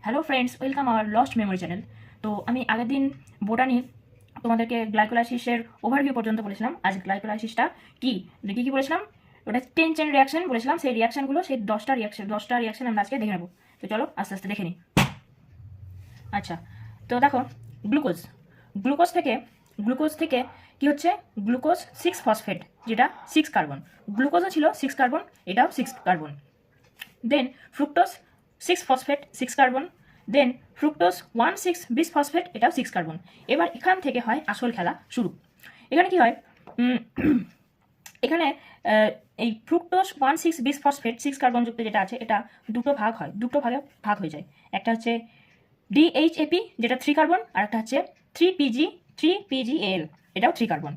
Hello friends, welcome hour lost memory channel. তো আমি আগের দিন বোটানি তোমাদেরকে গ্লাইকোলাইসিসের ওভারভিউ পর্যন্ত বলেছিলাম। আজ গ্লাইকোলাইসিসটা কী কী বলেছিলাম, ওটা 10 চেন রিয়াকশন বলেছিলাম। সেই রিয়াকশনগুলো, সেই 10টা রিয়াকশন আমরা আজকে দেখে নেবো। তো চলো আস্তে আস্তে দেখে নিই। আচ্ছা, তো দেখো, গ্লুকোজ গ্লুকোজ থেকে কি হচ্ছে, গ্লুকোজ 6 ফসফেট, যেটা 6 কার্বন। গ্লুকোজও ছিল 6 কার্বন, এটাও 6 কার্বন। দেন ফ্রুক্টোজ 6 ফসফেট, 6 কার্বন। দেন ফ্রুক্টোজ 1,6 বিসফসফেট, এটাও 6 কার্বন। এবার এখান থেকে হয় আসল খেলা শুরু। এখানে কি হয়, এখানে এই ফ্রুক্টোজ 1,6 বিসফসফেট 6 কার্বন যুক্ত যেটা আছে, এটা দুটো ভাগ হয়, দুটো ভাগে ভাগ হয়ে যায়। একটা হচ্ছে DHAP, যেটা 3 কার্বন, আর একটা হচ্ছে 3PGAL, এটাও 3 কার্বন।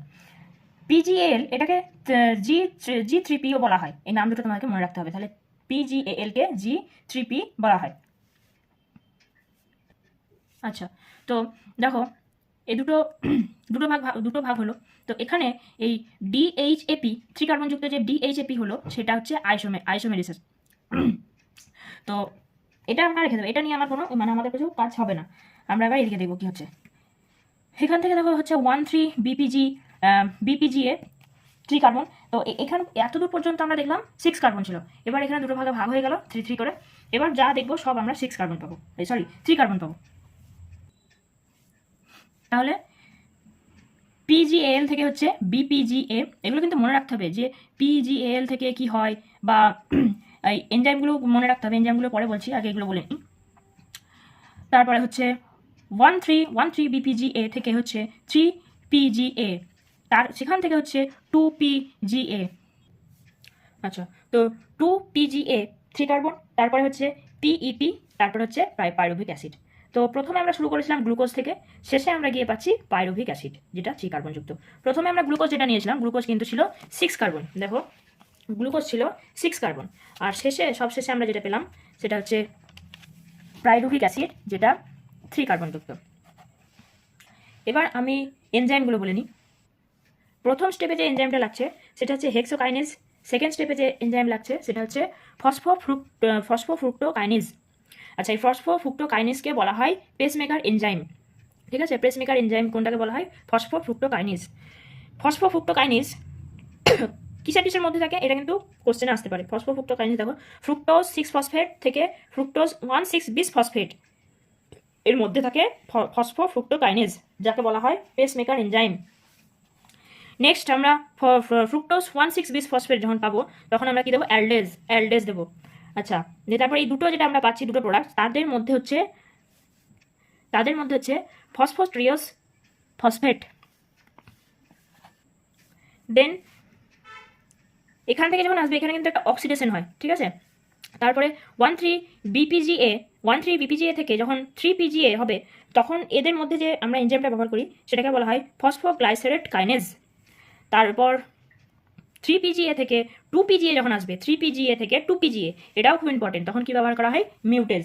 PGAL এটাকে G3Pও বলা হয়। এই নাম দুটো তোমাকে মনে রাখতে হবে। তাহলে PGAL কে G3P বলা হয়। আচ্ছা, তো দেখো, এই দুটো ভাগ হলো। তো এখানে এই DHAP 3 কার্বন যুক্ত যে DHAP হলো, সেটা হচ্ছে আইসোমেরিসিস। তো এটা আমরা রেখে দেবো, এটা নিয়ে আমার কোনো আমাদের কিছু কাজ হবে না। আমরা এবার লিখে দেবো কি হচ্ছে। এখান থেকে দেখো হচ্ছে 1,3 BPGA 3 কার্বন। তো এখানে এতদূর পর্যন্ত আমরা দেখলাম 6 কার্বন ছিল। এবার এখানে দুটো ভাগে ভাগ হয়ে গেল 3 করে। এবার যা দেখবো সব আমরা 6 কার্বন পাবো, 3 কার্বন পাবো। তাহলে PGAL থেকে হচ্ছে BPGA, এগুলো কিন্তু মনে রাখতে হবে যে PGAL থেকে কি হয়, বা এই এনজাইমগুলো মনে রাখতে হবে। এনজাইমগুলো পরে বলছি, আগে এগুলো বলে নিই। তারপরে হচ্ছে 1,3 BPGA থেকে হচ্ছে 3PGA, সেখান থেকে হচ্ছে 2PGA। আচ্ছা, তো 2PGA 3 কার্বন, তারপরে হচ্ছে PEP, তারপর হচ্ছে পাইরুভিক অ্যাসিড। তো প্রথমে আমরা শুরু করেছিলাম গ্লুকোজ থেকে, শেষে আমরা গিয়ে পাচ্ছি পাইরুভিক অ্যাসিড, যেটা 3 কার্বন যুক্ত। প্রথমে আমরা গ্লুকোজ যেটা নিয়েছিলাম, গ্লুকোজ কিন্তু ছিল 6 কার্বন। দেখো, গ্লুকোজ ছিল 6 কার্বন, আর সবশেষে আমরা যেটা পেলাম সেটা হচ্ছে পাইরুভিক অ্যাসিড, যেটা 3 কার্বন যুক্ত। এবার আমি এনজাইমগুলো বলে নিই। প্রথম স্টেপে যে এনজাইমটা লাগছে সেটা হচ্ছে হেক্সোকাইনেজ। সেকেন্ড স্টেপে যে এনজাইম লাগছে সেটা হচ্ছে ফসফোফ্রুক্টোকাইনেজ। আচ্ছা, এই ফসফোফ্রুক্টোকাইনেজকে বলা হয় পেসমেকার এনজাইম। ঠিক আছে, পেসমেকার এনজাইম কোনটাকে বলা হয়? ফসফোফ্রুক্টোকাইনেজ। ফসফোফ্রুক্টোকাইনেজ কিসের মধ্যে থাকে, এটা কিন্তু কোশ্চেনে আসতে পারে। ফসফোফ্রুক্টোকাইনেজ দেখো, ফ্রুক্টোজ 6 ফসফেট থেকে ফ্রুক্টোজ 1,6 বিসফসফেট, এর মধ্যে থাকে ফসফোফ্রুক্টোকাইনেজ, যাকে বলা হয় পেসমেকার এনজাইম। নেক্সট আমরা ফ্রুক্টোজ 1,6 বিসফসফেট যখন পাবো, তখন আমরা কি দেবো? অ্যালডেজ দেবো। আচ্ছা, যে তারপরে এই দুটো যেটা আমরা পাচ্ছি, দুটো প্রোডাক্ট, তাদের মধ্যে হচ্ছে ফসফোট্রিয়াস ফসফেট। দেন এখান থেকে যখন আসবে, এখানে কিন্তু একটা অক্সিডেশন হয়, ঠিক আছে। তারপরে 1,3 BPGA থেকে যখন 3PGA হবে, তখন এদের মধ্যে যে আমরা এনজাইমটা ব্যবহার করি সেটাকে বলা হয় ফসফোগ্লাইসেরেট কাইনেজ। তারপর 3PGA থেকে 2PGA যখন আসবে, 3PGA থেকে 2PGA, এটাও খুব ইম্পর্টেন্ট। তখন কি ব্যবহার করা হয়? মিউটেজ।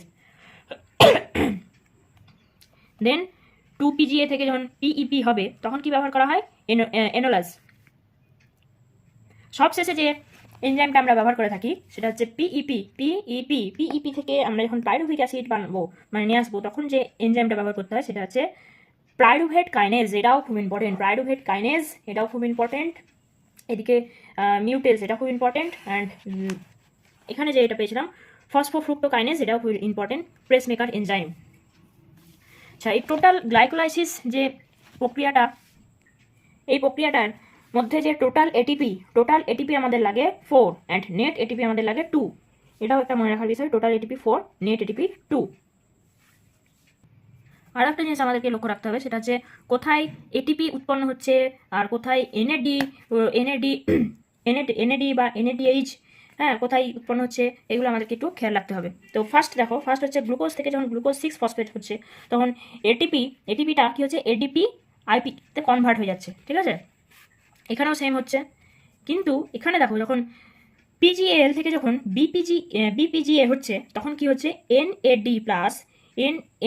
দেন 2PGA থেকে যখন PEP হবে, তখন কি ব্যবহার করা হয়? এনোলাজ। সবশেষে যে এনজাইমটা আমরা ব্যবহার করে থাকি সেটা হচ্ছে PEP থেকে আমরা যখন পাইরুভিক অ্যাসিড বানাবো, নিয়ে আসবো, তখন যে এনজাইমটা ব্যবহার করতে হয় সেটা হচ্ছে পাইরুভেট কাইনেজ। এটাও খুব ইম্পর্টেন্ট, পাইরুভেট কাইনেজ, এটাও খুব ইম্পর্টেন্ট। এদিকে মিউটেজ, এটা খুব ইম্পর্টেন্ট। অ্যান্ড এখানে যে এটা পেয়েছিলাম ফসফোফ্রুক্টোকাইনেজ, এটাও খুব ইম্পর্টেন্ট, পেসমেকার এনজাইম। আচ্ছা, এই টোটাল গ্লাইকোলাইসিস যে প্রক্রিয়াটা, এই প্রক্রিয়াটার মধ্যে যে টোটাল এটিপি আমাদের লাগে 4, অ্যান্ড নেট এটিপি আমাদের লাগে 2। এটাও একটা মনে রাখার বিষয়, টোটাল এটিপি 4, নেট এটিপি 2। আর একটা জিনিস আমাদেরকে লক্ষ্য রাখতে হবে, সেটা হচ্ছে কোথায় এটিপি উৎপন্ন হচ্ছে আর কোথায় এনএডি বা এনএডিএইচ, হ্যাঁ, কোথায় উৎপন্ন হচ্ছে, এগুলো আমাদেরকে একটু খেয়াল রাখতে হবে। তো ফার্স্ট হচ্ছে গ্লুকোজ থেকে যখন গ্লুকোজ 6 ফসফেট হচ্ছে, তখন এটিপিটা কি হচ্ছে? এডিপি আইপিতে কনভার্ট হয়ে যাচ্ছে, ঠিক আছে। এখানেও সেম হচ্ছে, কিন্তু এখানে দেখো, যখন পিজিএল থেকে যখন বিপিজিএ হচ্ছে, তখন কি হচ্ছে? এনএডি প্লাস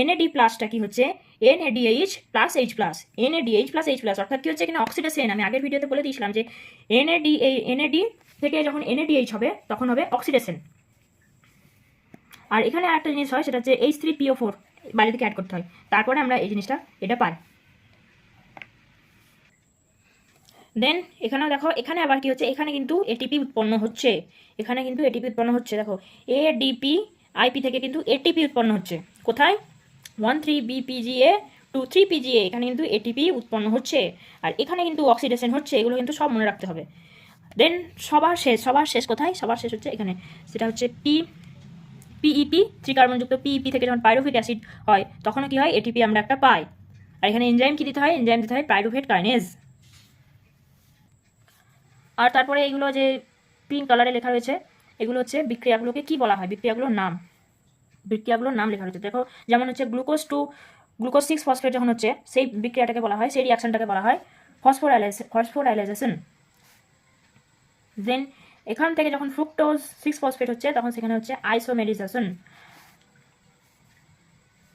এনএডি প্লাসটা কি হচ্ছে? NADH plus H plus, NADH plus H plus, অর্থাৎ কি হচ্ছে? এখানে অক্সিডেশন। আমি আগের ভিডিওতে বলে দিয়েছিলাম যে এনএডি থেকে যখন এনএডিএইচ হবে, তখন হবে অক্সিডেশন। আর এখানে আরেকটা জিনিস হয়, সেটা হচ্ছে H3PO4 বাইরে থেকে অ্যাড করতে হয়, তারপরে আমরা এই জিনিসটা এটা পাই। দেন এখানেও দেখো, এখানে আবার কি হচ্ছে, এখানে কিন্তু এটিপি উৎপন্ন হচ্ছে, এখানে কিন্তু এটিপি উৎপন্ন হচ্ছে। দেখো এডিপি আইপি থেকে কিন্তু এটিপি উৎপন্ন হচ্ছে। কোথায়? 13BPGA টু 3PGA, এখানে কিন্তু এটিপি উৎপন্ন হচ্ছে। আর এখানে কিন্তু অক্সিডেশন হচ্ছে, এগুলো কিন্তু সব মনে রাখতে হবে। দেন সবার শেষ কোথায়? সবার শেষ হচ্ছে এখানে, সেটা হচ্ছে পিইপি, ত্রিকার্বনযুক্ত পিইপি থেকে যখন পাইরুভিক অ্যাসিড হয় তখনও কি হয়, এটিপি আমরা একটা পাই। আর এখানে এনজাইম কি দিতে হয়? এনজাইম দিতে হয় পাইরুভেট কাইনেজ। আর তারপরে এগুলো যে পিঙ্ক কালারে লেখা রয়েছে, এগুলো হচ্ছে বিক্রিয়াগুলোকে কি বলা হয়, বিক্রিয়াগুলোর নাম লেখা রয়েছে। দেখো যেমন হচ্ছে গ্লুকোজ 6 ফসফেট যখন হচ্ছে, সেই বিক্রিয়াটাকে বলা হয়, সেই রিয়াকশনটাকে বলা হয় ফসফোরাইলেশন। দেন এখান থেকে যখন ফ্রুক্টোজ 6 ফসফেট হচ্ছে, তখন সেখানে হচ্ছে আইসোমেরিজেশন।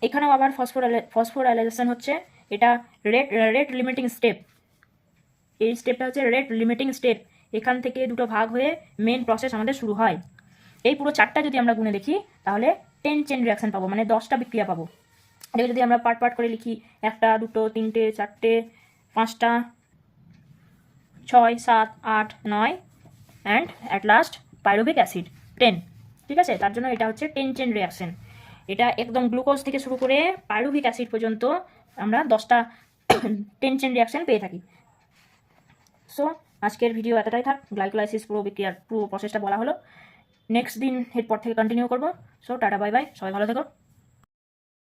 এখানেও আবার ফসফোরাইলেশন হচ্ছে, এটা রেট লিমিটিং স্টেপ। এই স্টেপটা হচ্ছে রেট লিমিটিং স্টেপ। এখান থেকে দুটো ভাগ হয়ে মেন প্রসেস আমাদের শুরু হয়। এই পুরো চারটা যদি আমরা গুনে দেখি, তাহলে 10 চেন রিয়াকশন পাবো, মানে 10টা বিক্রিয়া পাবো। এটাকে যদি আমরা পার্ট করে লিখি, 1 2 3 4 5 6 7 8 9 and at last pyruvic acid 10। ঠিক আছে, তার জন্য এটা হচ্ছে 10 চেন রিয়াকশন। এটা একদম গ্লুকোজ থেকে শুরু করে পাইরুভিক অ্যাসিড পর্যন্ত আমরা 10টা 10 চেন রিয়াকশন পেয়ে থাকি। সো আজকের ভিডিও এতটাই থাক, গ্লাইকোলাইসিস পুরো বিক্রিয়ার পুরো প্রসেসটা বলা হলো। নেক্সট দিন এরপর থেকে কন্টিনিউ করবো। সো টাটা বাই বাই, সবাই ভালো থেকো।